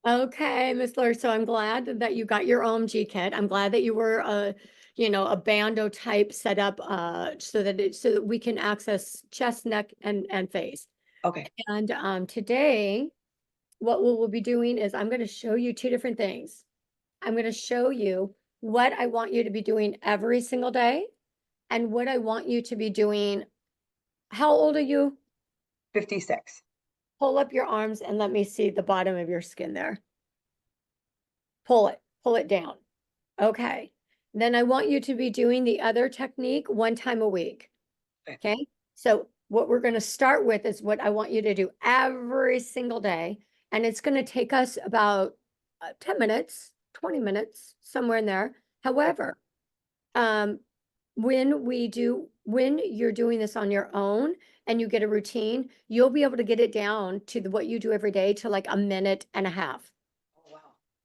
Okay, Miss Laura. So I'm glad that you got your OMG kit. I'm glad that you were a bando type setup so that we can access chest, neck, and face. Okay. And today, what we'll be doing is I'm going to show you two different things. I'm going to show you what I want you to be doing every single day and what I want you to be doing. How old are you? 56. Pull up your arms and let me see the bottom of your skin there. Pull it down. Okay. Then I want you to be doing the other technique one time a week. Okay. Okay. So what we're going to start with is what I want you to do every single day. And it's going to take us about 10 minutes, 20 minutes, somewhere in there. However, um, when you're doing this on your own and you get a routine, you'll be able to get it down to what you do every day to like a minute and a half. Oh, wow.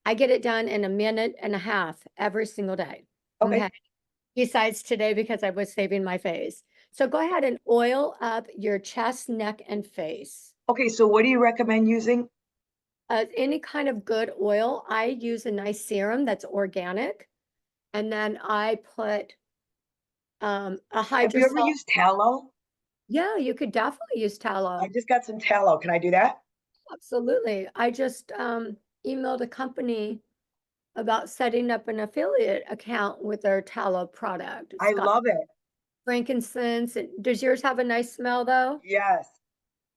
I get it done in a minute and a half every single day. Okay. Okay. Besides today, because I was saving my face. So go ahead and oil up your chest, neck, and face. Okay. So what do you recommend using? Any kind of good oil. I use a nice serum that's organic. And then I put a Have you ever hydrosol. used tallow? Yeah, you could definitely use I tallow. just got some tallow. Can I do that? Absolutely. I just emailed a company about setting up an affiliate account with their tallow product. It's I got love it. frankincense. Does yours have a nice smell though? Yes.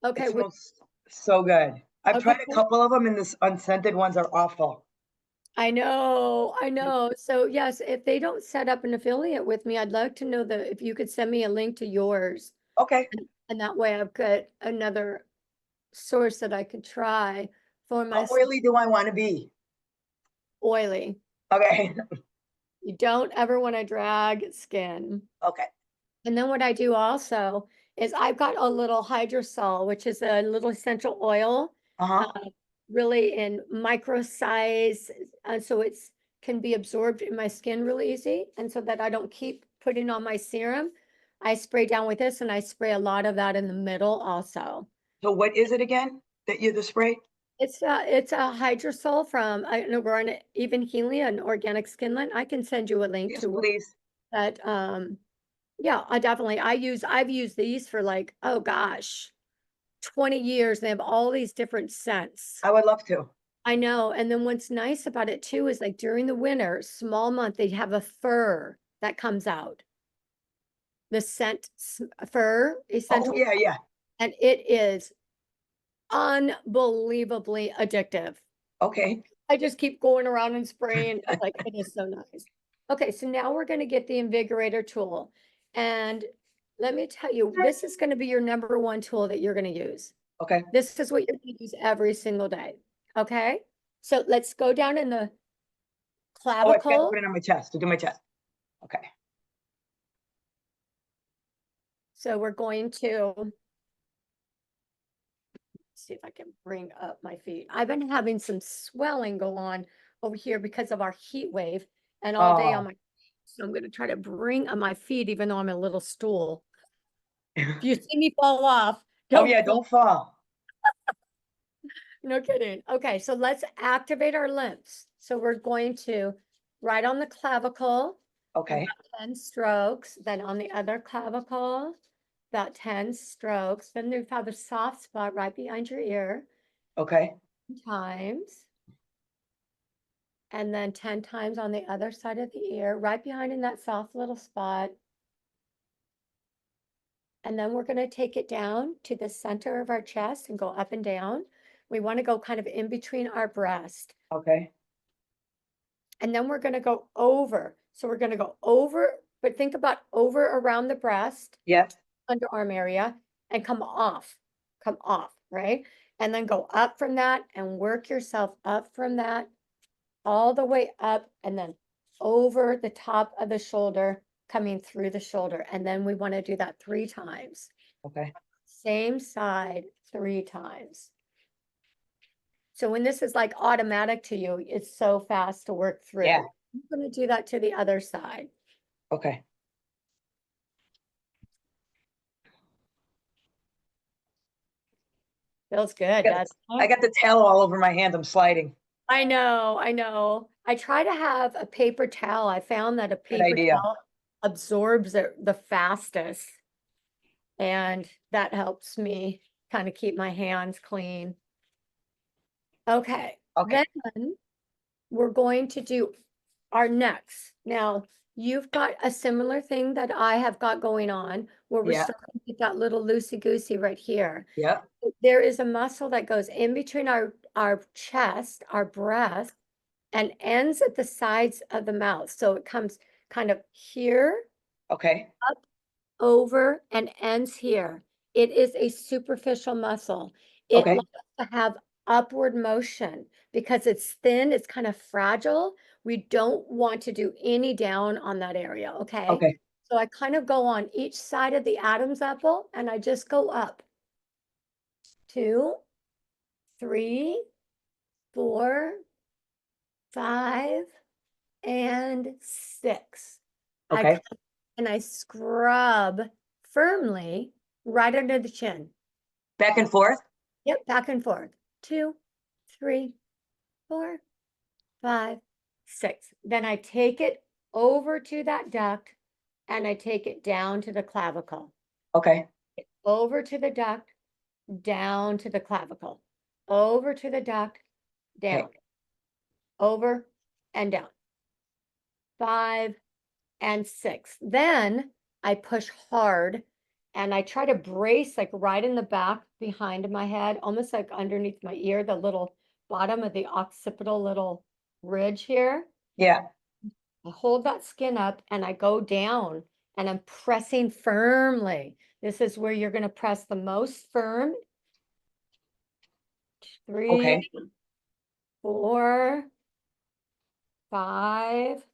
It Okay, smells so good. I've okay. tried a couple of them and the unscented ones are awful. I know. So yes, if they don't set up an affiliate with me, I'd like to know if you could send me a link to yours. Okay. And that way I've got another source that I could try for my How oily do I want to be? oily. Okay. You don't ever want to drag skin. Okay. And then what I do also is I've got a little hydrosol, which is a little essential oil, uh, Uh-huh. really in micro size, so it's can be absorbed in my skin really easy, and so that I don't keep putting on my serum, I spray down with this, and I spray a lot of that in the middle also. So what is it again that you the spray? It's a hydrosol from an Even Healing, an organic skin line. I can send you a link Yes, to please. that. Yeah, I've used these for like, oh gosh, 20 years. They have all these different scents. I would love to. I know. And then what's nice about it too is like during the winter, small month, they have a fur that comes out. The fur Oh, essential, yeah, yeah. and it is unbelievably addictive. Okay. I just keep going around and spraying. Like it is so nice. Okay, so now we're going to get the invigorator tool. And let me tell you, this is going to be your number one tool that you're going to use. Okay. This is what you're going to use every single day. Okay, so let's go down in the Oh, I forgot to clavicle. put it on my chest, to do my chest. Okay. So we're going to see if I can bring up my feet. I've been having some swelling go on over here because of our heat wave and all day on Oh. my so I'm going to try to bring on my feet, even though I'm in a little stool. If you see me fall off, Oh, don't yeah, fall. don't fall. No kidding. Okay, so let's activate our limbs. So we're going to right on the clavicle, about Okay. 10 strokes, then on the other clavicle, about 10 strokes. Then we have a soft spot right behind your ear Okay. times. And then 10 times on the other side of the ear, right behind in that soft little spot. And then we're going to take it down to the center of our chest and go up and down. We want to go kind of in between our breast. Okay. And then we're going to go over. So we're going to go over, but think about over around the breast, Yes. underarm area, and come off, right? And then go up from that and work yourself up from that all the way up and then over the top of the shoulder, coming through the shoulder. And then we want to do that 3 times. Okay. Same side 3 times. So when this is like automatic to you, it's so fast to work Yeah. through. I'm going to do that to the other side. Okay. Feels good, I got, doesn't I it? got the towel all over my hands. I'm sliding. I know, I know. I try to have a paper towel. I found that a Good paper idea. towel absorbs it the fastest. And that helps me kind of keep my hands clean. Okay, Okay, then we're going to do our necks. Now, you've got a similar thing that I have got going on where we're yeah, starting to get that little loosey-goosey right here. yeah, There is a muscle that goes in between our chest, our breast, and ends at the sides of the mouth. So it comes kind of here, okay, up, over, and ends here. It is a superficial muscle. It okay, likes to have upward motion because it's thin, it's kind of fragile. We don't want to do any down on that area, okay? okay, So I kind of go on each side of the Adam's apple and I just go up. 2, 3, 4, 5, and 6. I okay. come and I scrub firmly right under the chin. Back and forth? Yep, back and forth. 2, 3, 4, 5, 6. Then I take it over to that duct and I take it down to the clavicle. Okay, Over to the duct, down to the clavicle. Over to the duct, down. okay, Over and down. 5 and 6. Then I push hard and I try to brace like right in the back behind my head, almost like underneath my ear, the little bottom of the occipital little ridge here. yeah, I hold that skin up and I go down and I'm pressing firmly. This is where you're going to press the most firm. 3, okay, 4, 5,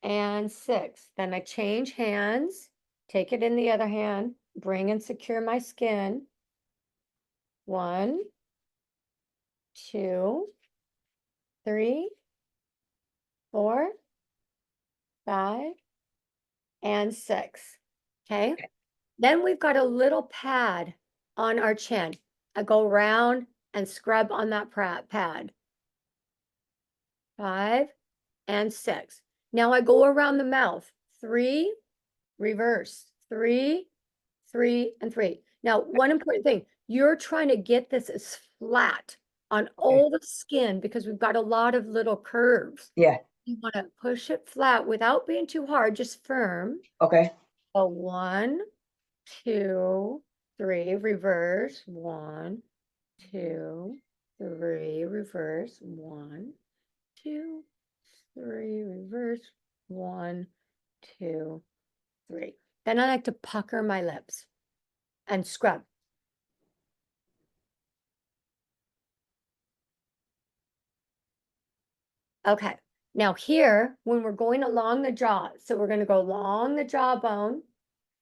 and 6. Then I change hands, take it in the other hand, bring and secure my skin. 1, 2, 3, 4, 5, and 6. Okay. Then we've got a little pad on our chin. I go around and scrub on that pad. 5 and 6. Now I go around the mouth. 3, reverse. 3, 3, and 3. Now, one important thing, you're trying to get this as flat on okay, all the skin because we've got a lot of little curves. yeah, You want to push it flat without being too hard, just firm. okay, A 1, 2, 3, reverse. 1, 2, 3, reverse. 1, 2, 3, reverse. 1, 2, 3. Then I like to pucker my lips and scrub. Okay. Now here, when we're going along the jaw, so we're going to go along the jawbone and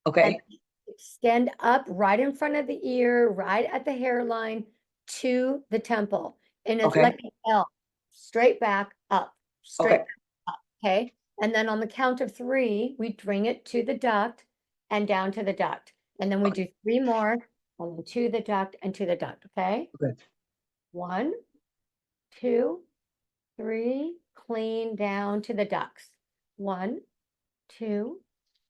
okay, extend up right in front of the ear, right at the hairline to the temple. And it's okay, like an L, straight back up, straight okay, back up. Okay. And then on the count of 3, we bring it to the duct and down to the duct. And then we do 3 more, and then to the duct and to the duct. Okay. okay, 1, 2, 3, clean down to the ducts. 1, 2,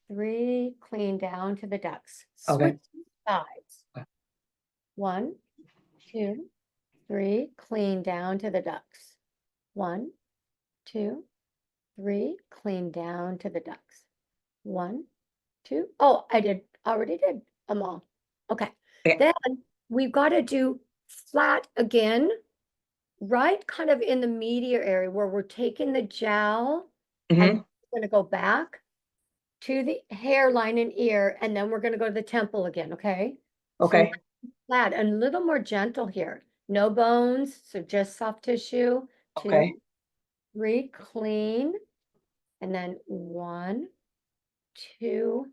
3, clean down to the ducts. okay, Switch sides. 1, 2, 3, clean down to the ducts. 1, 2, 3, clean down to the ducts. 1, 2. Oh, already did them all. Okay. okay, Then we've got to do flat again, right kind of in the medial area where we're taking the jowl and mm-hmm, we're going to go back to the hairline and ear, and then we're going to go to the temple again, okay? So okay, flat and a little more gentle here. No bones, so just soft tissue. 2, okay, 3, clean. And then 1, 2,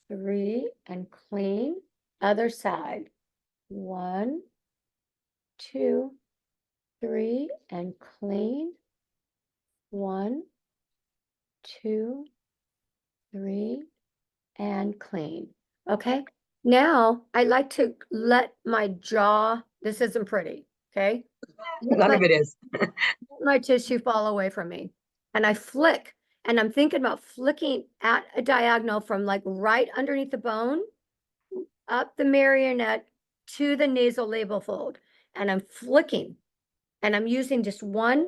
3, and clean. Other side. 1, 2, 3, and clean. 1, 2, 3, and clean. Okay. Now I like to let my jaw, this isn't pretty. okay? None of it is. Let my tissue fall away from me. And I flick, and I'm thinking about flicking at a diagonal from like right underneath the bone, up the marionette to the nasal label fold. And I'm flicking, and I'm using just one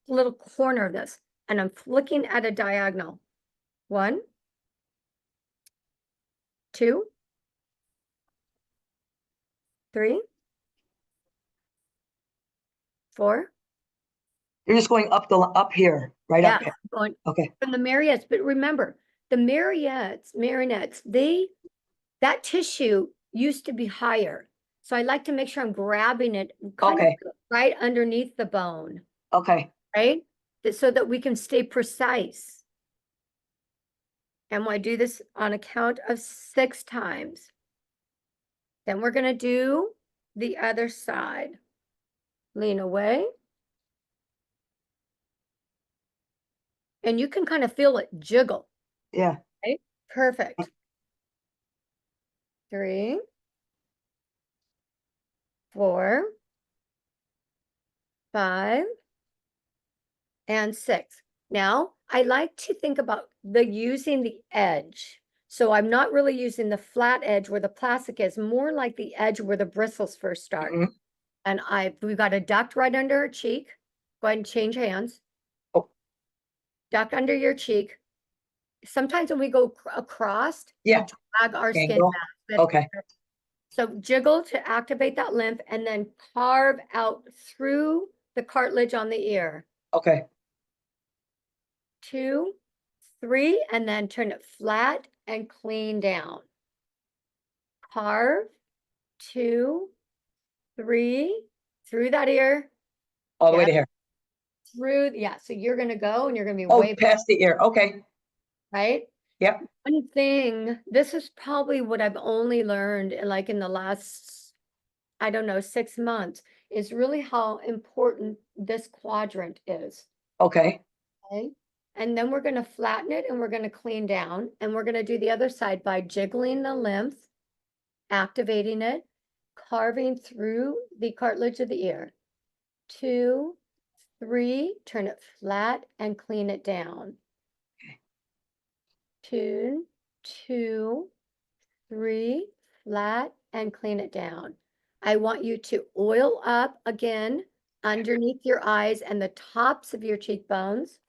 little corner of this, and I'm flicking at a diagonal. 1, 2, 3, 4. You're just going up here, right Yeah, up here. going Okay. from the marionettes. But remember, the marionettes, that tissue used to be higher. So I like to make sure I'm grabbing it kind of Okay. right underneath the bone, Okay. right? So that we can stay precise. And I do this on a count of 6 times. Then we're going to do the other side. Lean away. And you can kind of feel it jiggle. Yeah. Right? Perfect. 3, 4, 5, and 6. Now, I like to think about using the edge. So I'm not really using the flat edge where the plastic is, more like the edge where the bristles first start. Mhm. And we've got a duct right under our cheek. Go ahead and change hands. Oh. Duct under your cheek. Sometimes when we go across, Yeah. we drag our skin Angle. back. Okay. So jiggle to activate that lymph, and then carve out through the cartilage on the ear. Okay. 2, 3, and then turn it flat and clean down. Carve, 2, 3, through that ear. All the way Yeah, to here. through, yeah. So you're gonna go and you're gonna be Oh, way back, past the ear. Okay. right? Yep. One thing, this is probably what I've only learned like in the last, I don't know, 6 months, is really how important this quadrant is. Okay. Okay. And then we're going to flatten it and we're going to clean down, and we're going to do the other side by jiggling the lymph, activating it, carving through the cartilage of the ear. 2, 3, turn it flat and clean it down. 2, 2, 3, flat and clean it down. I want you to oil up again underneath your eyes and the tops of your cheekbones.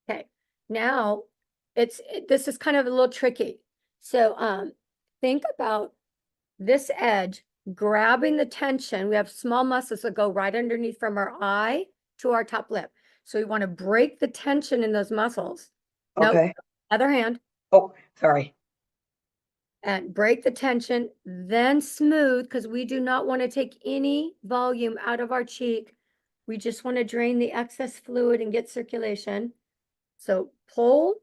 Okay, now this is kind of a little tricky. So think about this edge grabbing the tension. We have small muscles that go right underneath from our eye to our top lip. So we want to break the tension in those muscles. Nope, Okay. other hand. Oh, sorry. And break the tension, then smooth, because we do not want to take any volume out of our cheek. We just want to drain the excess fluid and get circulation. So pull,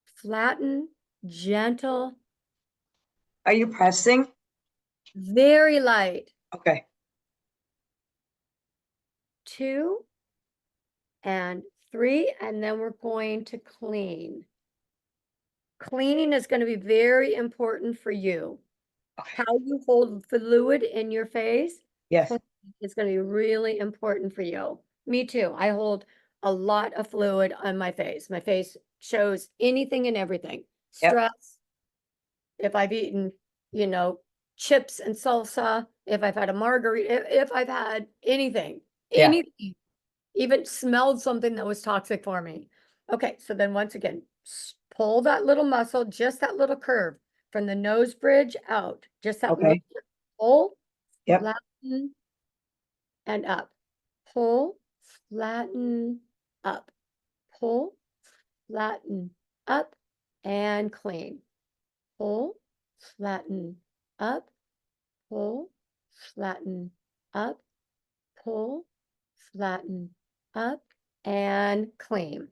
flatten, gentle, Are you pressing? very light. Okay. 2 and 3, and then we're going to clean. Cleaning is going to be very important for you. Okay. How you hold fluid in your face Yes. is going to be really important for you. Me too. I hold a lot of fluid on my face. My face shows anything and everything. Yep. Stress, if I've eaten, chips and salsa, if I've had a margarita, if I've had anything, Yeah. even smelled something that was toxic for me. Okay, so then once again, pull that little muscle, just that little curve from the nose bridge out, just that little Okay. pull, Yep. flatten, and up. Pull, flatten, up. Pull, flatten, up, and clean. Pull, flatten, up, pull, flatten, up, pull, flatten, up, and clean.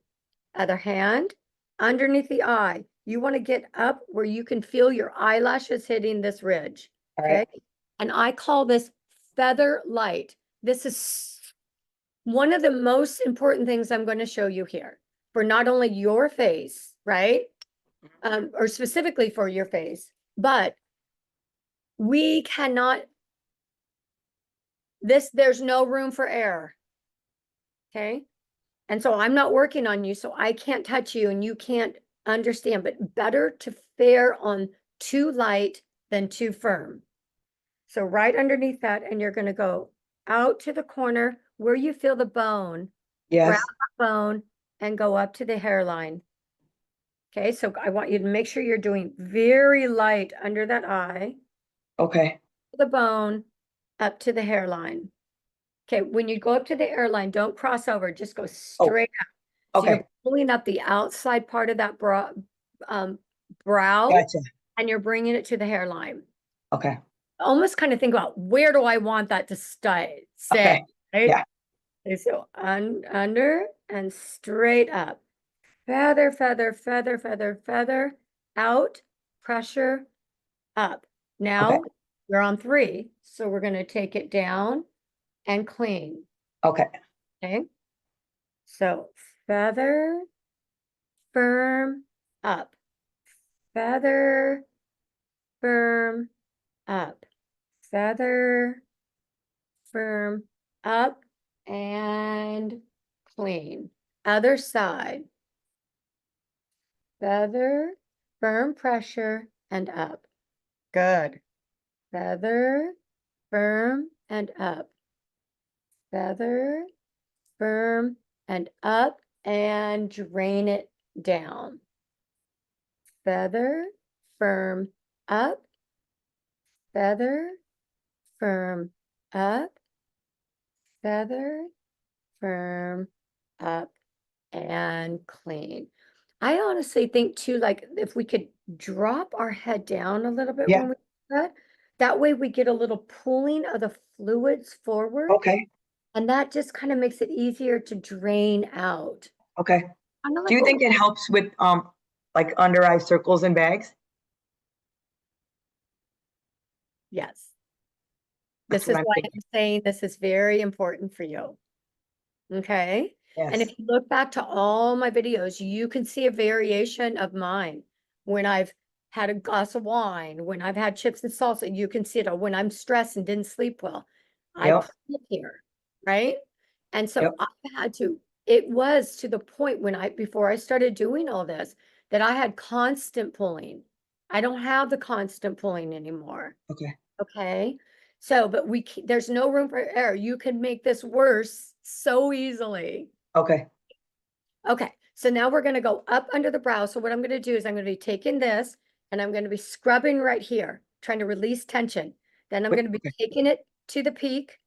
Other hand, underneath the eye. You want to get up where you can feel your eyelashes hitting this ridge. All Okay. right. And I call this feather light. This is one of the most important things I'm going to show you here for not only your face, right? or specifically for your face, but we cannot, there's no room for error. Okay. And so I'm not working on you, so I can't touch you and you can't understand, but better to fare on too light than too firm. So right underneath that, and you're going to go out to the corner where you feel the bone, grab Yes. the bone and go up to the hairline. Okay, so I want you to make sure you're doing very light under that eye, Okay. the bone, up to the hairline. Okay, when you go up to the hairline, don't cross over, just go straight up. So Okay. you're pulling up the outside part of that brow, Gotcha. and you're bringing it to the hairline. Okay. Almost kind of think about, where do I want that to stay, Okay. right? Yeah. Okay, so under and straight up. Feather, feather, feather, feather, feather, out, pressure, up. Now Okay. we're on 3, so we're going to take it down and clean. Okay. Okay. So feather, firm, up. Feather, firm, up. Feather, firm, up, and clean. Other side. Feather, firm pressure, and up. Good. Feather, firm, and up. Feather, firm, and up, and drain it down. Feather, firm, up. Feather, firm, up. Feather, firm, up, and clean. I honestly think too, like if we could drop our head down a little bit Yeah. when we do that, that way we get a little pooling of the fluids forward, Okay. and that just kind of makes it easier to drain out. Okay. Kind of Do like you what, think it helps with like under eye circles and bags? yes. That's This what is I'm why thinking. I'm saying this is very important for you. Okay. And Yes. if you look back to all my videos, you can see a variation of mine. When I've had a glass of wine, when I've had chips and salsa, you can see it. Or when I'm stressed and didn't sleep well, I Yep. put it here, right? And so Yep. I had to, it was to the point when before I started doing all this, that I had constant pulling. I don't have the constant pulling anymore. Okay. Okay. So, but there's no room for error. You can make this worse so easily. Okay. Okay. So now we're going to go up under the brow. So what I'm going to do is I'm going to be taking this and I'm going to be scrubbing right here, trying to release tension. Then I'm Wait, going to be okay. taking it to the peak,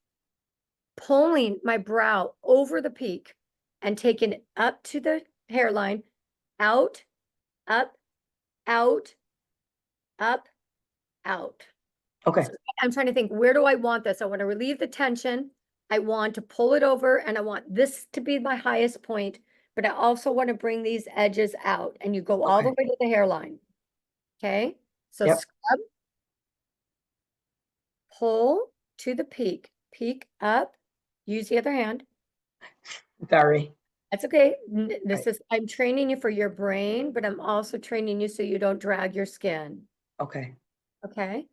pulling my brow over the peak and taking it up to the hairline, out, up, out, up, out. Okay. So I'm trying to think, where do I want this? I want to relieve the tension. I want to pull it over and I want this to be my highest point, but I also want to bring these edges out and you go all the Okay. way to the hairline. Okay. So Yep. scrub, pull to the peak, peak up, use the other hand. Very. That's okay. This Right. is, I'm training you for your brain, but I'm also training you so you don't drag your skin. Okay. Okay.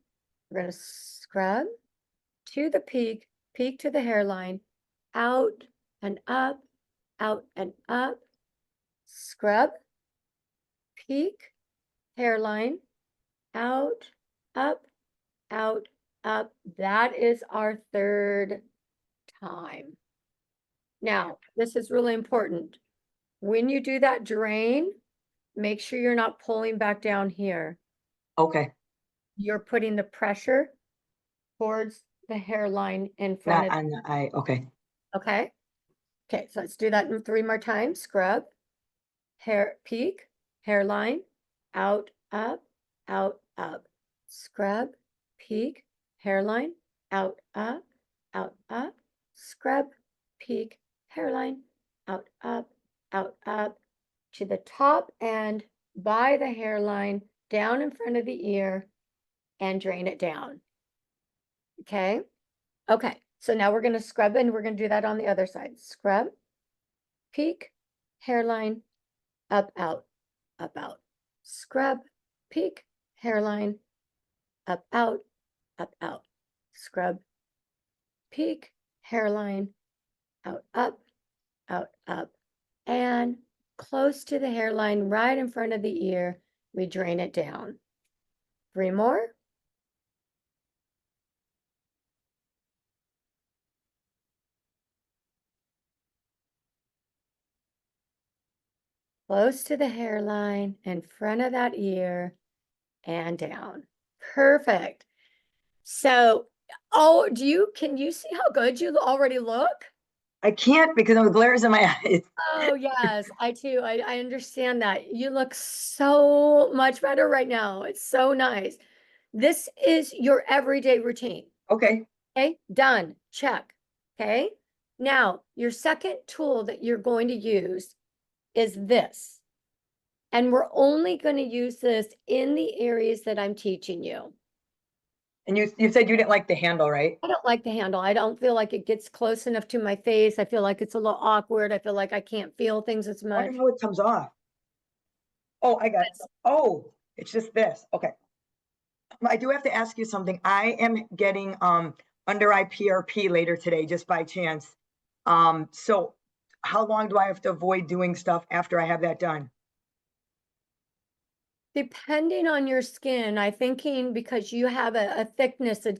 We're going to scrub to the peak, peak to the hairline, out and up, scrub, peak, hairline, out, up, up. That is our 3rd time. Now, this is really important. When you do that drain, make sure you're not pulling back down here. Okay. You're putting the pressure towards the hairline in front Not of, on the eye. Okay. okay? Okay, so let's do that in 3 more times. Scrub, hair, peak, hairline, out, up, scrub, peak, hairline, out, up, scrub, peak, hairline, out, up, to the top and by the hairline, down in front of the ear, and drain it down. Okay? Okay, so now we're gonna scrub and we're gonna do that on the other side. Scrub, peak, hairline, up, out, scrub, peak, hairline, up, out, scrub, peak, hairline, out, up, and close to the hairline, right in front of the ear, we drain it down. 3 more. Close to the hairline, in front of that ear, and down. Perfect. So, oh, can you see how good you already look? I can't because of the glares in my eyes. Oh, yes, I too. I understand that. You look so much better right now. It's so nice. This is your everyday routine. Okay. Okay, done. Check. Okay. Now, your second tool that you're going to use is this. And we're only going to use this in the areas that I'm teaching you. And you said you didn't like the handle, right? I don't like the handle. I don't feel like it gets close enough to my face. I feel like it's a little awkward. I feel like I can't feel things as I much. wonder how it comes off. Oh, I got it. Oh, it's just this. Okay. I do have to ask you something. I am getting under eye PRP later today, just by chance. So how long do I have to avoid doing stuff after I have that done? Depending on your skin, I thinking because you have a thickness, a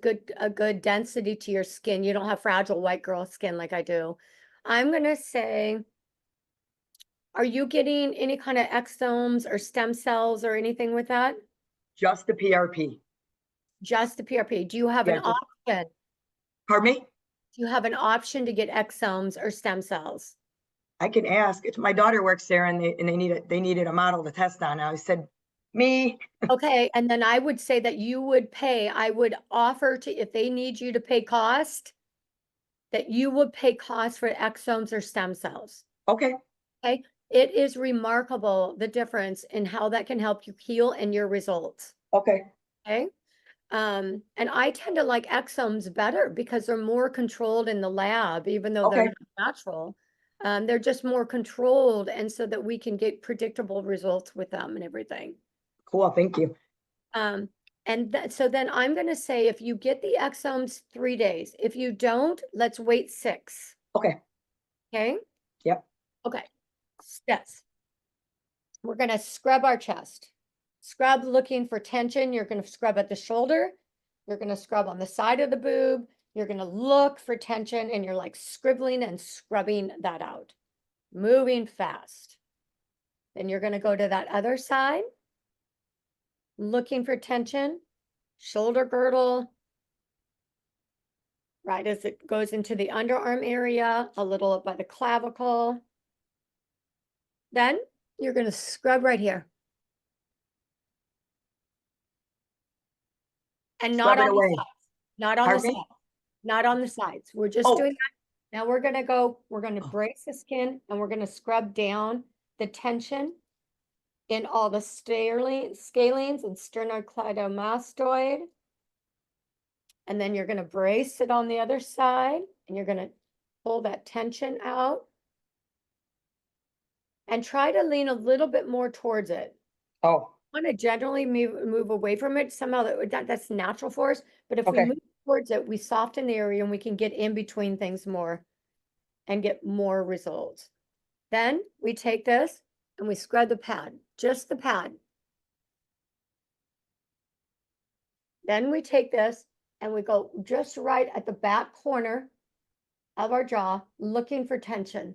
good density to your skin, you don't have fragile white girl skin like I do. I'm gonna say, are you getting any kind of exomes or stem cells or anything with that? Just the PRP. Just the PRP. Do you have an Yeah, just, option? pardon me? Do you have an option to get exomes or stem cells? I can ask. It's my daughter works there and they needed a model to test on. I said, me. Okay, and then I would say that you would pay, I would offer to, if they need you to pay cost, that you would pay cost for exomes or stem cells. Okay. Okay, it is remarkable the difference in how that can help you heal and your results. Okay. Okay. And I tend to like exomes better because they're more controlled in the lab, even though they're Okay. not natural. They're just more controlled, and so that we can get predictable results with them and everything. Cool. Thank you. Um, so then I'm going to say if you get the exomes 3 days, if you don't, let's wait 6. Okay. Okay. Yep. Okay. Steps. We're going to scrub our chest. Scrub looking for tension. You're going to scrub at the shoulder. You're going to scrub on the side of the boob. You're going to look for tension and you're like scribbling and scrubbing that out. Moving fast. Then you're going to go to that other side. Looking for tension. Shoulder girdle. Right as it goes into the underarm area, a little up by the clavicle. Then you're going to scrub right here. And not Scrub it on the away. sides. Not on the Pardon me? sides. Not on the sides. We're just Oh, doing that. Now we're going to brace the skin and we're going to scrub down the tension in all the scalenes and sternocleidomastoid. And then you're going to brace it on the other side and you're going to pull that tension out. And try to lean a little bit more towards it. oh, Want to generally move away from it. Somehow that's natural for us. But if we okay. move towards it, we soften the area and we can get in between things more and get more results. Then we take this and we scrub the pad, just the pad. Then we take this and we go just right at the back corner of our jaw, looking for tension.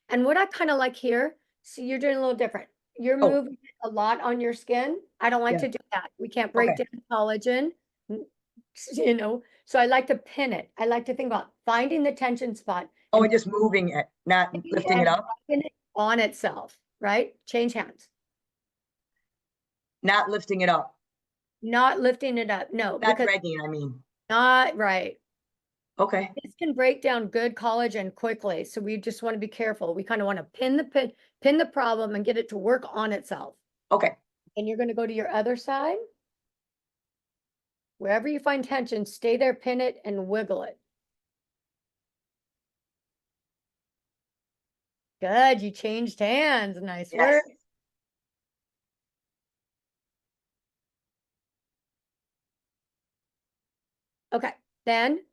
And what I kind of like here, see, you're doing a little different. You're Oh, moving a lot on your skin. I don't like yeah. to do that. We can't break Okay. down collagen, you know. So I like to pin it. I like to think about finding the tension spot Oh, and and just moving it, not lifting it up, pin it on itself, right? Change hands. not lifting it up, Not lifting it up. No, not because dragging, I mean. not right. Okay. This can break down good collagen quickly. So we just want to be careful. We kind of want to pin the problem and get it to work on itself. Okay. And you're going to go to your other side. Wherever you find tension, stay there, pin it, and wiggle it. Good, you changed hands. Nice Yes. work. Okay, then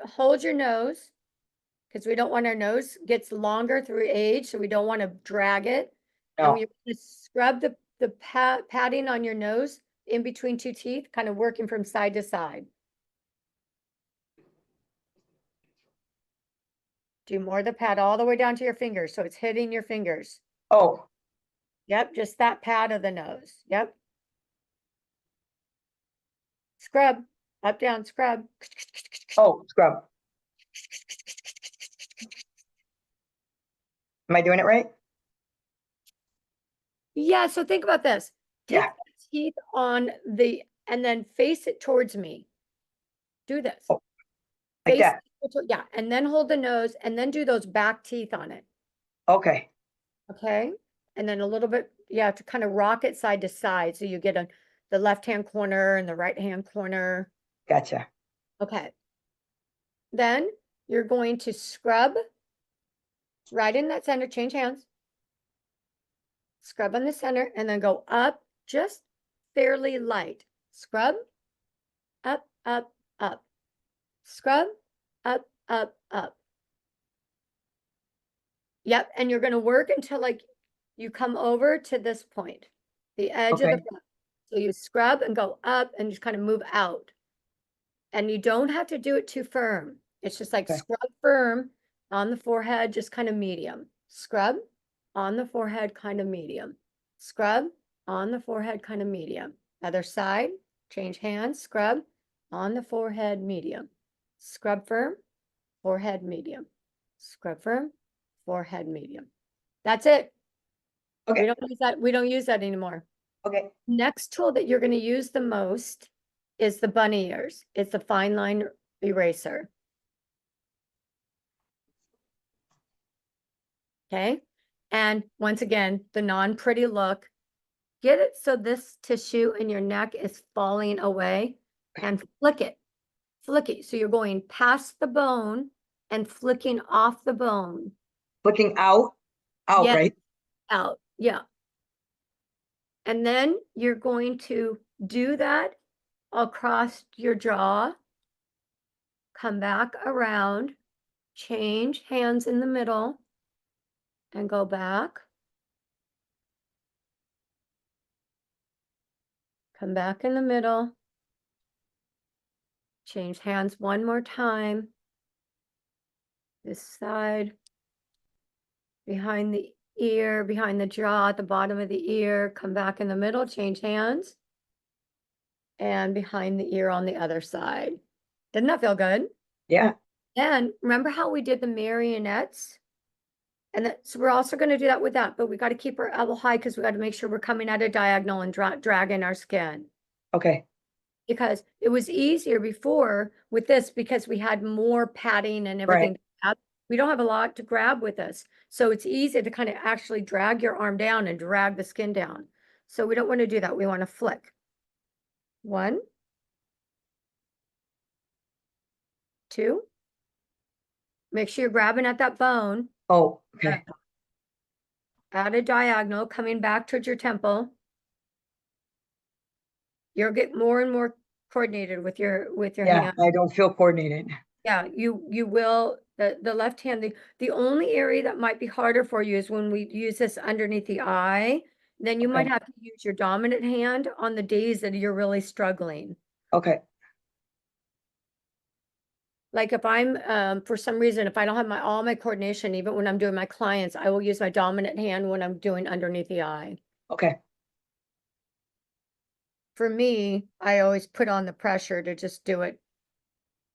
hold your nose because we don't want our nose gets longer through age, so we don't want to drag it. And No. we just scrub the padding on your nose in between two teeth, kind of working from side to side. Do more of the pad all the way down to your fingers, so it's hitting your fingers. Oh, Yep, just that pad of the nose. Yep. Scrub, up, down, scrub. oh, scrub. Am I doing it right? Yeah, so think about this. Take Yeah. the teeth on and then face it towards me. Do this. Oh, like Face that. yeah, and then hold the nose and then do those back teeth on it. Okay. Okay. And then a little bit, yeah, to kind of rock it side to side. So you get the left-hand corner and the right-hand corner. Gotcha. Okay. Then you're going to scrub right in that center, change hands. Scrub on the center and then go up just fairly light. Scrub, up, up, up. Scrub, up, up, up. Yep, and you're gonna work until like you come over to this point, the edge of the Okay. front. So you scrub and go up and just kind of move out. And you don't have to do it too firm. It's just like Okay. scrub firm on the forehead, just kind of medium. Scrub on the forehead, kind of medium. Scrub on the forehead, kind of medium. Other side, change hands, scrub on the forehead, medium. Scrub firm, forehead, medium. Scrub firm, forehead, medium. That's it. Okay. We don't use that anymore. Okay. Next tool that you're going to use the most is the bunny ears. It's a fine line eraser. Okay. And once again, the non-pretty look, get it so this tissue in your neck is falling away and flick it. Flick it. So you're going past the bone and flicking off the bone. Looking out, Yeah, right? out. Yeah. And then you're going to do that across your jaw, come back around, change hands in the middle, and go back. Come back in the middle. Change hands one more time. This side, behind the ear, behind the jaw, at the bottom of the ear, come back in the middle, change hands. And behind the ear on the other side. Didn't that feel good? Yeah. And remember how we did the marionettes? And so we're also going to do that with that, but we got to keep our elbow high because we got to make sure we're coming at a diagonal and dragging our skin. Okay. Because it was easier before with this because we had more padding and everything. We don't have a lot to grab with us. So it's easy to kind of actually drag your arm down and drag the skin down. So we don't want to do that. We want to flick. 1, 2. Make sure you're grabbing at that bone. Oh, okay. At a diagonal, coming back towards your temple. You'll get more and more coordinated with your Yeah, hand. I don't feel coordinated. Yeah, you will. The left hand, the only area that might be harder for you is when we use this underneath the eye. Then you might Okay. have to use your dominant hand on the days that you're really struggling. Okay. Like if I'm, for some reason, if I don't have all my coordination, even when I'm doing my clients, I will use my dominant hand when I'm doing underneath the eye. Okay. For me, I always put on the pressure to just do it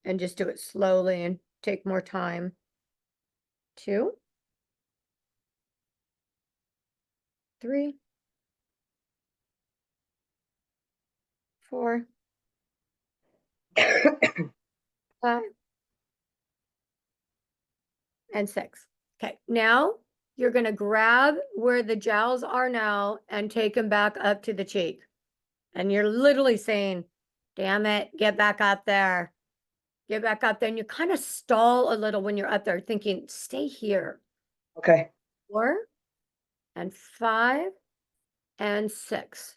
and just do it slowly and take more time. 2, 3, 4, 5, and 6. Okay, now you're going to grab where the jowls are now and take them back up to the cheek. And you're literally saying, damn it, get back up there. Get back up there. And you kind of stall a little when you're up there thinking, stay here. Okay. 4 and 5 and 6.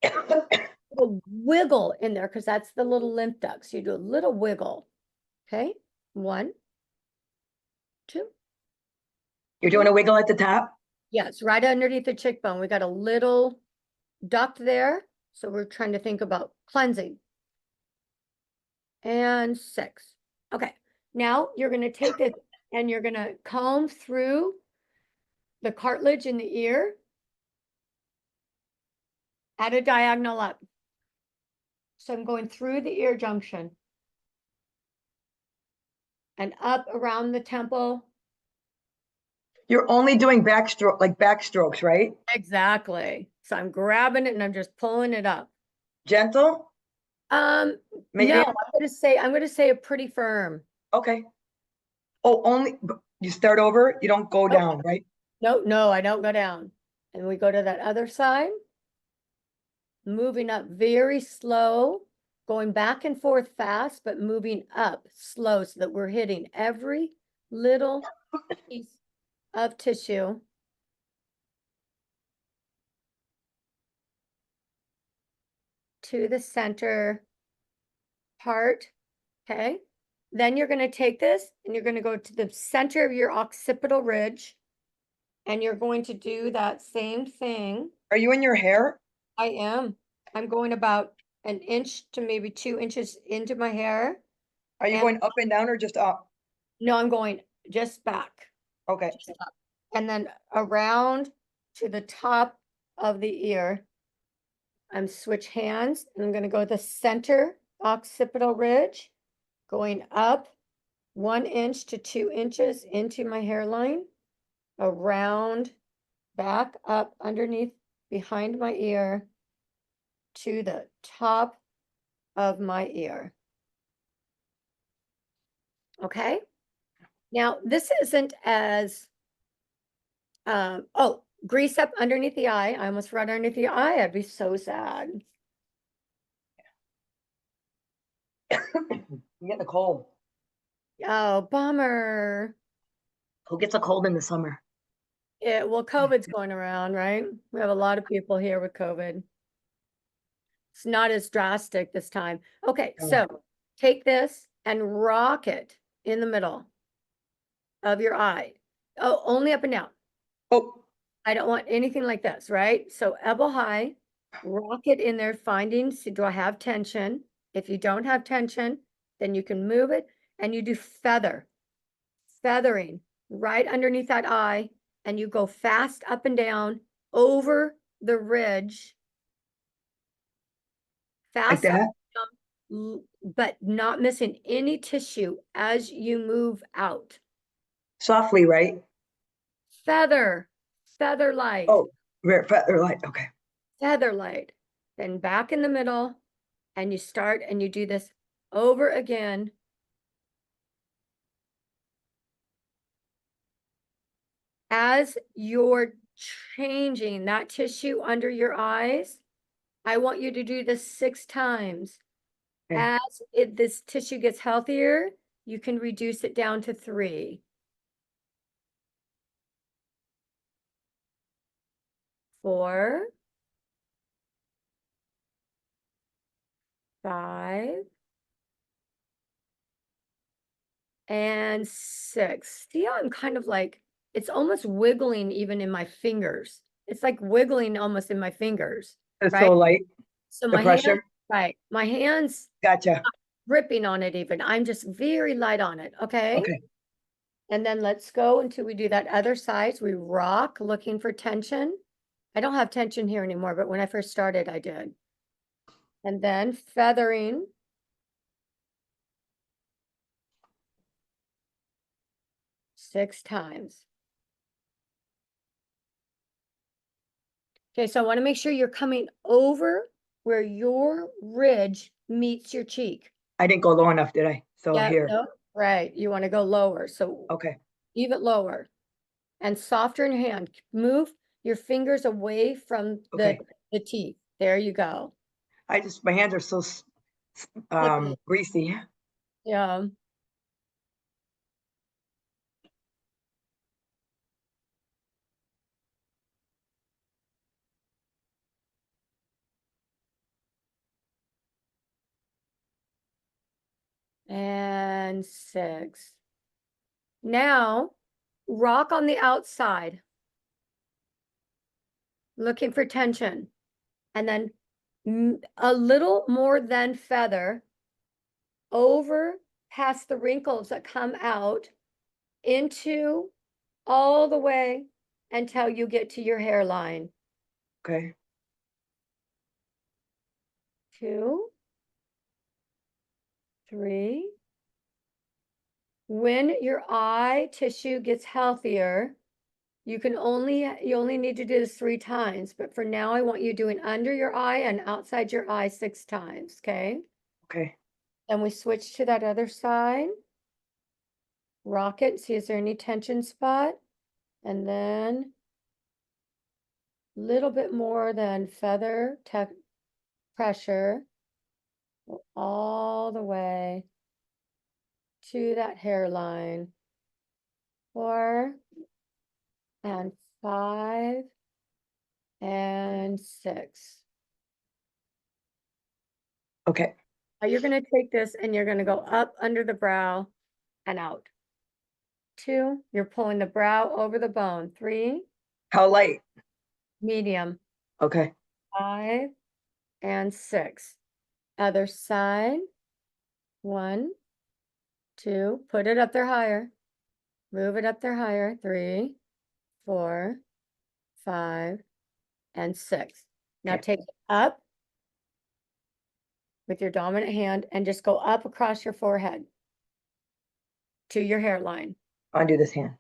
A wiggle in there because that's the little lymph ducts. You do a little wiggle. Okay, 1, 2. You're doing a wiggle at the top? Yes, right underneath the cheekbone. We got a little duct there. So we're trying to think about cleansing. And 6. Okay, now you're going to take it and you're going to comb through the cartilage in the ear at a diagonal up. So I'm going through the ear junction and up around the temple. You're only doing backstroke, like backstrokes, right? Exactly. So I'm grabbing it and I'm just pulling it up. Gentle? No, Medium? I'm gonna say it pretty firm. Okay. Oh, only you start over, you don't go down, right? No, I don't go down. And we go to that other side. Moving up very slow, going back and forth fast, but moving up slow so that we're hitting every little piece of tissue. To the center part, okay? Then you're gonna take this and you're gonna go to the center of your occipital ridge and you're going to do that same thing. Are you in your hair? I am. I'm going about an inch to maybe 2 inches into my hair. Are you And- going up and down or just up? No, I'm going just back. Okay. Just up. And then around to the top of the ear. I'm switch hands and I'm going to go the center occipital ridge, going up 1 inch to 2 inches into my hairline, around, back up underneath behind my ear to the top of my ear. Okay. Now this isn't as, oh, grease up underneath the eye. I almost forgot underneath the eye. I'd be so sad. You get the cold. Oh, bummer. Who gets a cold in the summer? Yeah, well, COVID's going around, right? We have a lot of people here with COVID. It's not as drastic this time. Okay, Oh. so take this and rock it in the middle of your eye. Oh, only up and down. Oh, I don't want anything like this, right? So elbow high, rock it in there, finding, see, do I have tension? If you don't have tension, then you can move it and you do feathering right underneath that eye, and you go fast up and down over the ridge. like Fast up that? and down, but not missing any tissue as you move out. Softly, right? Feather light. Oh, feather light. Okay. Feather light. Then back in the middle, and you start and you do this over again. As you're changing that tissue under your eyes, I want you to do this 6 times. Okay. As this tissue gets healthier, you can reduce it down to 3. 4, 5, and 6. See how I'm kind of like, it's almost wiggling even in my fingers. It's like wiggling almost in my fingers, It's right? so light. So The my hand, pressure. right, my hands Gotcha. gripping on it even. I'm just very light on it, okay? Okay. And then let's go until we do that other side. We rock, looking for tension. I don't have tension here anymore, but when I first started, I did. And then feathering. Six times. Okay, so I want to make sure you're coming over where your ridge meets your cheek. I didn't go low enough, did I? So Yeah, here. no, right. You want to go lower. So Okay. even lower and softer in your hand. Move your fingers away from Okay. the teeth. There you go. My hands are so Slippery. greasy. Yeah. and 6. Now, rock on the outside, looking for tension, and then a little more than feather over past the wrinkles that come out into all the way until you get to your hairline. Okay. 2, 3. When your eye tissue gets healthier, you only need to do this 3 times, but for now I want you doing under your eye and outside your eye 6 times, okay? Okay. Then we switch to that other side. Rock it, see is there any tension spot? And then little bit more than feather pressure all the way to that hairline. 4 and 5 and 6. Okay. Now you're going to take this and you're going to go up under the brow and out. 2, you're pulling the brow over the bone. 3, How light? medium. Okay. 5 and 6. Other side. 1, 2, put it up there higher. Move it up there higher. 3, 4, 5, and 6. Now Okay. take it up with your dominant hand and just go up across your forehead to your hairline. Undo this hand.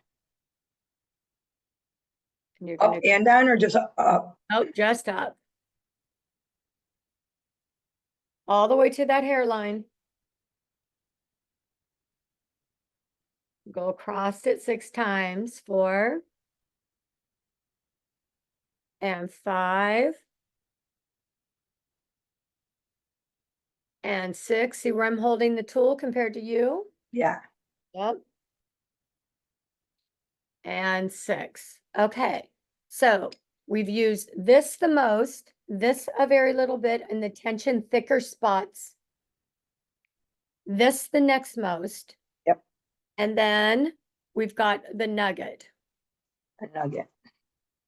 And you're Up going to and down or just up? oh, just up. All the way to that hairline. Go across it 6 times. 4 and 5 and 6. See where I'm holding the tool compared to you? Yeah. Yep. And 6. Okay. So we've used this the most, this a very little bit, and the tension thicker spots. This the next most. Yep. And then we've got the nugget. A nugget.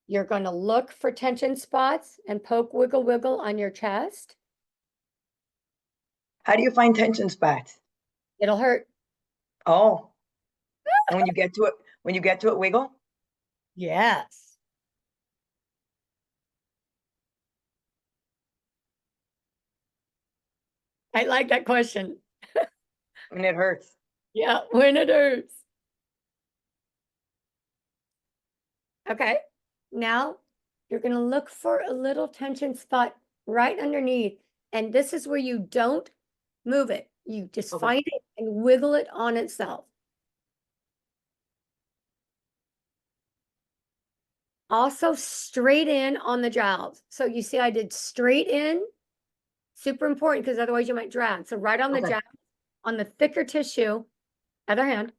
You're going to look for tension spots and poke, wiggle, wiggle on your chest. How do you find tension spots? It'll hurt. Oh. And when you get to it, wiggle? Yes. I like that question. When it hurts. Yeah, when it hurts. Okay. Now you're going to look for a little tension spot right underneath. And this is where you don't move it. You just Okay. find it and wiggle it on itself. Also straight in on the jowls. So you see I did straight in. Super important because otherwise you might drag. So right on the Okay. jowl, on the thicker tissue, other hand,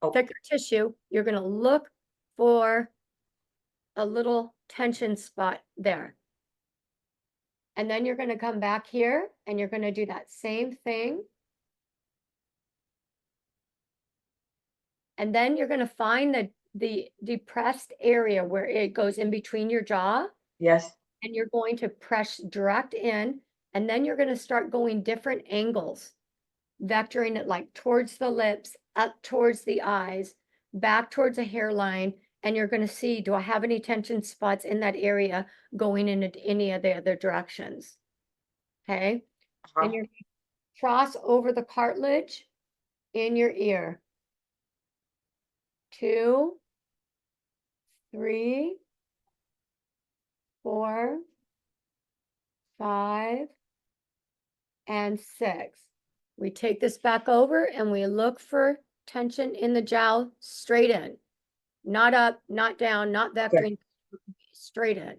Oh. thicker tissue, you're going to look for a little tension spot there. And then you're going to come back here and you're going to do that same thing. And then you're going to find the depressed area where it goes in between your jaw. Yes. And you're going to press direct in. And then you're going to start going different angles, vectoring it like towards the lips, up towards the eyes, back towards the hairline. And you're going to see, do I have any tension spots in that area going in any of the other directions? Okay. Uh-huh. And you're going to cross over the cartilage in your ear. 2, 3, 4, 5, and 6. We take this back over and we look for tension in the jowl straight in. Not up, not down, not vectoring, straight in.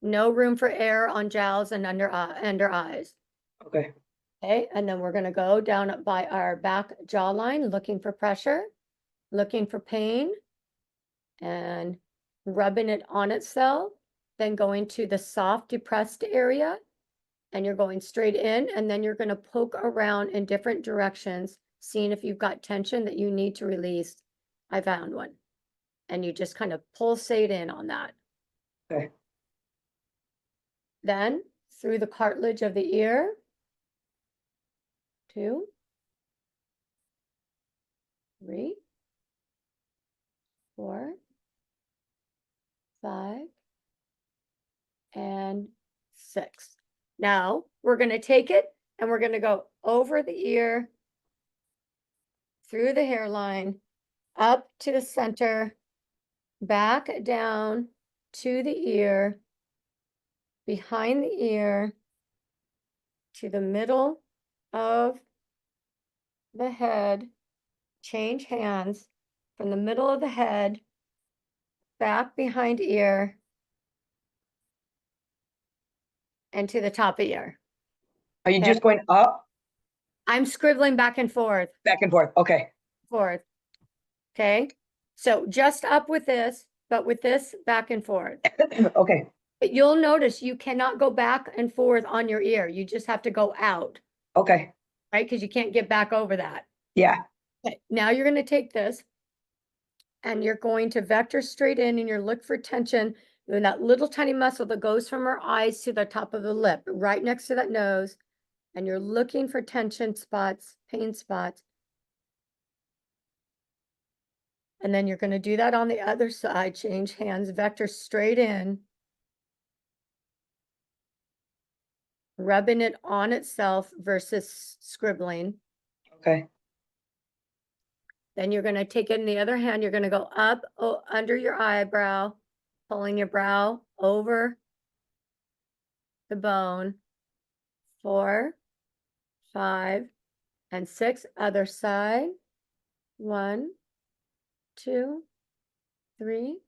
No room for air on jowls and under eyes. Okay. Okay, and then we're going to go down by our back jawline, looking for pressure, looking for pain, and rubbing it on itself, then going to the soft depressed area and you're going straight in, and then you're going to poke around in different directions, seeing if you've got tension that you need to release. I found one. And you just kind of pulsate in on that. Okay. Then through the cartilage of the ear, 2, 3, 4, 5, and 6. Now we're going to take it and we're going to go over the ear, through the hairline, up to the center, back down to the ear, behind the ear, to the middle of the head, change hands from the middle of the head, back behind ear, and to the top of ear. Are you Okay. just going up, I'm scribbling back and forth, back and forth? Okay. forth. Okay. So just up with this, but with this back and forth. Okay. But you'll notice you cannot go back and forth on your ear. You just have to go out, Okay. right? Because you can't get back over that. Yeah. Okay. Now you're going to take this and you're going to vector straight in and you're look for tension in that little tiny muscle that goes from our eyes to the top of the lip, right next to that nose. And you're looking for tension spots, pain spots. And then you're going to do that on the other side, change hands, vector straight in, rubbing it on itself versus scribbling. Okay. Then you're going to take it in the other hand. You're going to go up under your eyebrow, pulling your brow over the bone. 4, 5, and 6. Other side. 1, 2, 3,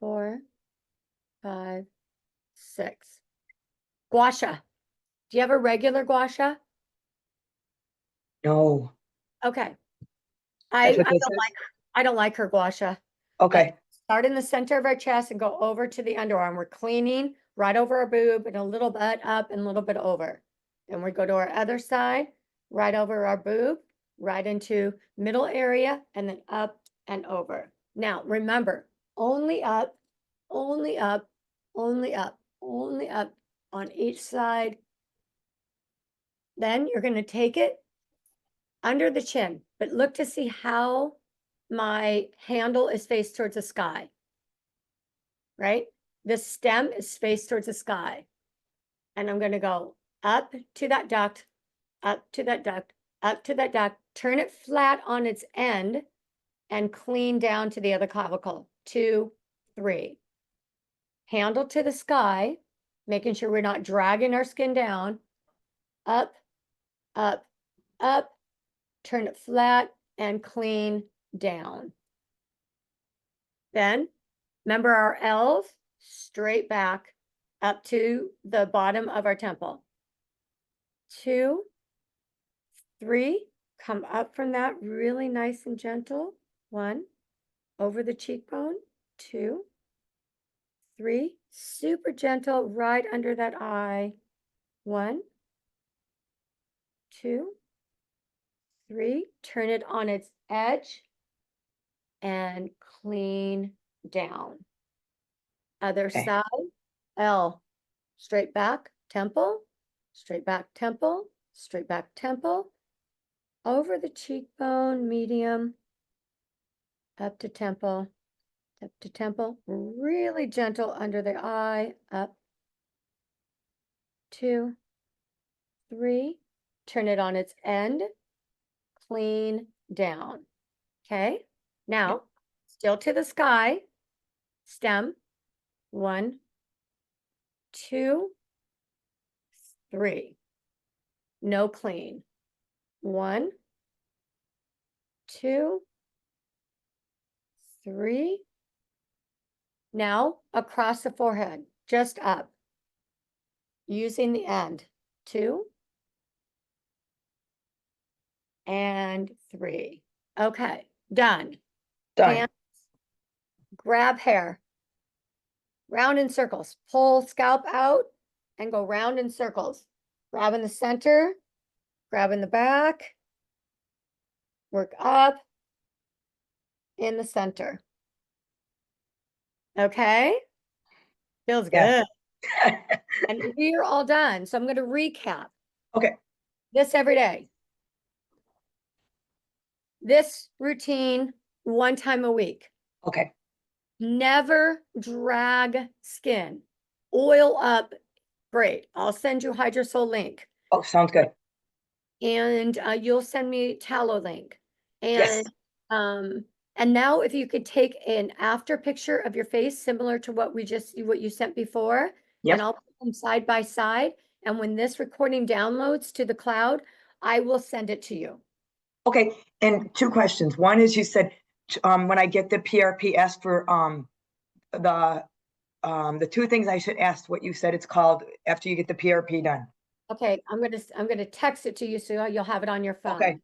4, 5, 6. Gua sha. Do you have a regular gua sha? No. Okay. That's what this is? I don't like her gua sha. Okay. Start in the center of our chest and go over to the underarm. We're cleaning right over our boob and a little bit up and a little bit over. Then we go to our other side, right over our boob, right into middle area, and then up and over. Now, remember, only up, only up, only up, only up on each side. Then you're going to take it under the chin, but look to see how my handle is faced towards the sky, right? The stem is faced towards the sky. And I'm going to go up to that duct, up to that duct, up to that duct, turn it flat on its end and clean down to the other clavicle. 2, 3. Handle to the sky, making sure we're not dragging our skin down. Up, up, up, turn it flat and clean down. Then remember our L's, straight back up to the bottom of our temple. 2, 3, come up from that really nice and gentle. 1, over the cheekbone. 2, 3, super gentle right under that eye. 1, 2, 3, turn it on its edge and clean down. Other Okay. side, L, straight back, temple, straight back, temple, straight back, temple, over the cheekbone, medium, up to temple, really gentle under the eye, up, 2, 3, turn it on its end, clean down. Okay, now still to the sky, stem, 1, 2, 3, no clean. 1, 2, 3. Now across the forehead, just up, using the end. 2 and 3. Okay, done. Done. Hands, grab hair, round in circles, pull scalp out, and go round in circles. Grab in the center, grab in the back, work up in the center. Okay? Feels Yes. good. And we're all done. So I'm going to recap Okay, this every day. This routine 1 time a week. okay, Never drag skin. Oil up, great. I'll send you Hydrosol link. oh, sounds good. And you'll send me tallow link. Yes. And now if you could take an after picture of your face similar to what you sent before, Yep. and I'll put them side by side. And when this recording downloads to the cloud, I will send it to you. Okay, and 2 questions. One is you said, when I get the PRP, ask for, the 2 things I should ask what you said it's called after you get the PRP done. Okay, I'm gonna text it to you so you'll have it on your phone. Okay,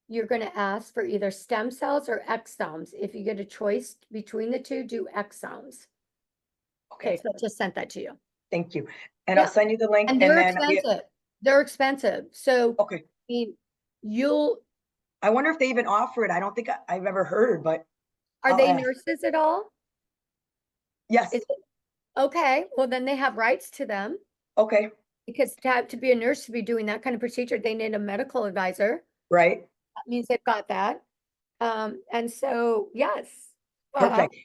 You're gonna ask for either stem cells or exomes. If you get a choice between the two, do exomes. Okay, okay, so I just sent that to you. thank you. And I'll Yeah. send you the link And and they're then expensive. They're expensive. So, okay. I mean, you'll, I wonder if they even offer it. I don't think I've ever heard, but are I'll they ask. nurses at all? Yes, Is it, okay, well, then they have rights to them okay, because to be a nurse, to be doing that kind of procedure, they need a medical advisor. right, That means they've got that. And so, yes. perfect.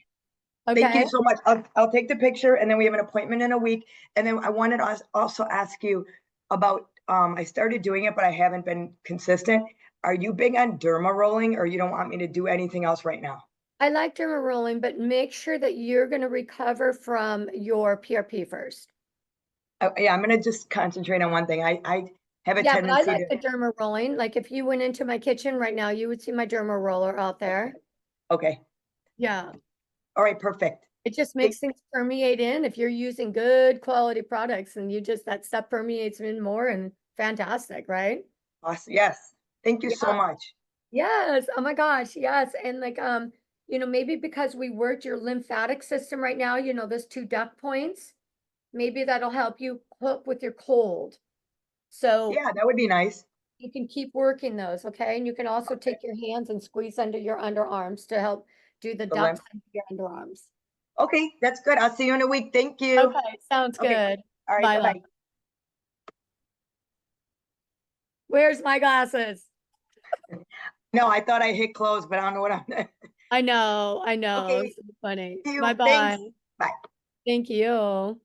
Thank Okay. you so much. I'll take the picture and then we have an appointment in a week. And then I wanted to also ask you about, I started doing it, but I haven't been consistent. Are you big on derma rolling or you don't want me to do anything else right now? I like derma rolling, but make sure that you're going to recover from your PRP first. Yeah, I'm gonna just concentrate on one thing. I have a Yeah, but I tendency like to, the derma rolling. Like if you went into my kitchen right now, you would see my derma roller out there. okay, Yeah. all right, perfect. It just Thank- makes things permeate in. If you're using good quality products and that stuff permeates in more and fantastic, right? Awesome. Yes, thank you so Yeah. much. Yes. Oh my gosh. Yes. And like, maybe because we worked your lymphatic system right now, those 2 duct points, maybe that'll help you cope with your cold. So Yeah, that would be nice. you can keep working those, okay? And you can also take your hands and squeeze under your underarms to help do the The ducts lymph. under your underarms. Okay, that's good. I'll see you in a week. Thank you. Okay, sounds Okay, good. all right, Bye, love. bye-bye. Where's my glasses? No, I thought I hit close, but I don't know what I'm. I know. Okay, It's funny. see you. Bye-bye. Thanks. Bye. Thank you.